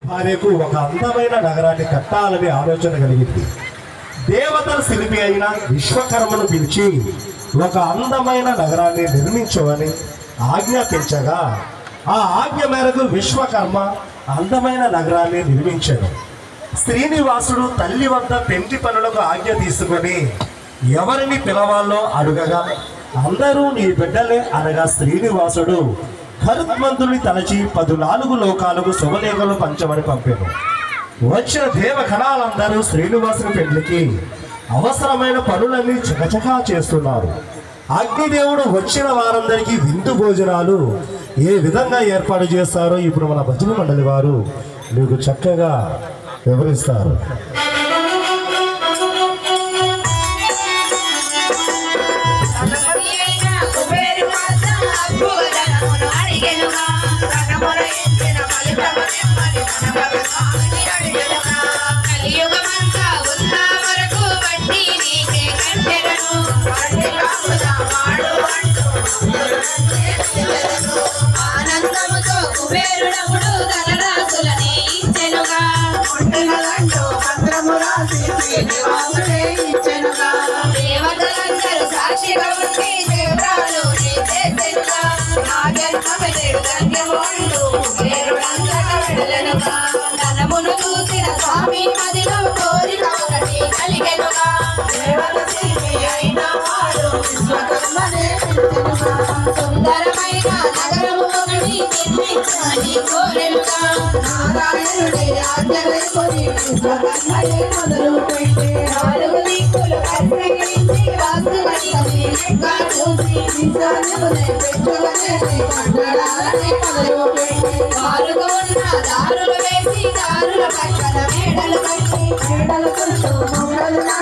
భార్యకు ఒక అందమైన నగరాన్ని కట్టాలనే ఆలోచన కలిగింది. దేవతల శిల్పి అయిన విశ్వకర్మను పిలిచి ఒక అందమైన నగరాన్ని నిర్మించమని ఆజ్ఞాపించగా ఆ ఆజ్ఞ మేరకు విశ్వకర్మ అందమైన నగరాన్ని నిర్మించాడు. శ్రీనివాసుడు తల్లి వద్ద పెంచి పనులకు ఆజ్ఞ తీసుకొని ఎవరిని పిలవాలో అడుగగా అందరూ నీ బిడ్డలే అనగా శ్రీనివాసుడు గరుత్మంతుని తలచి 14 లోకాలకు శుభలేఖలు పంచమని పంపాడు. వచ్చిన దేవగణాలందరూ శ్రీనివాసుని పెళ్లికి అవసరమైన పనులన్నీ చకచకా చేస్తున్నారు. అగ్నిదేవుడు వచ్చిన వారందరికీ విందు భోజనాలు ఏ విధంగా ఏర్పాటు చేస్తారో ఇప్పుడు మన భజన మండలి వారు మీకు చక్కగా వివరిస్తారు. ఆనందముతో కుబేరుడముడు ధనరాశులని ఇచ్చెనుగా మంత్రము రాసి శ్రీనివాసుడే ఇచ్చెనుగా దేవతలందరూ సాక్షిగా ఉండి దేవరాలు చేసెనుగా నా జన్మమెడు ధన్యము అంటూ కుబేరుడంతట వెడలెనుగా ధనమును చూసిన స్వామి మదిలో కోరిక ఒకటి కలిగెనుగా దేవత శిల్పి అయిన వాడు విశ్వకర్మనే పిలిచెనుగా సుందరమైన నగరము ఒకటి నిర్మించమని కోరెనుగా నారాయణుడి ఆజ్ఞలైకొని విశ్వకర్మనే మొదలు పెట్టి 4 దిక్కులు పరిశీలించి వాస్తుగణితని లెక్క చూసి విశ్వాసమునే పెట్టువనేసి కట్టడాలని మొదలు పెట్టి వారుగా ఉన్న దారులు వేసి దారుల పక్కన మేడలు కట్టి మేడలు కొడుతూ మొక్కలు నాటి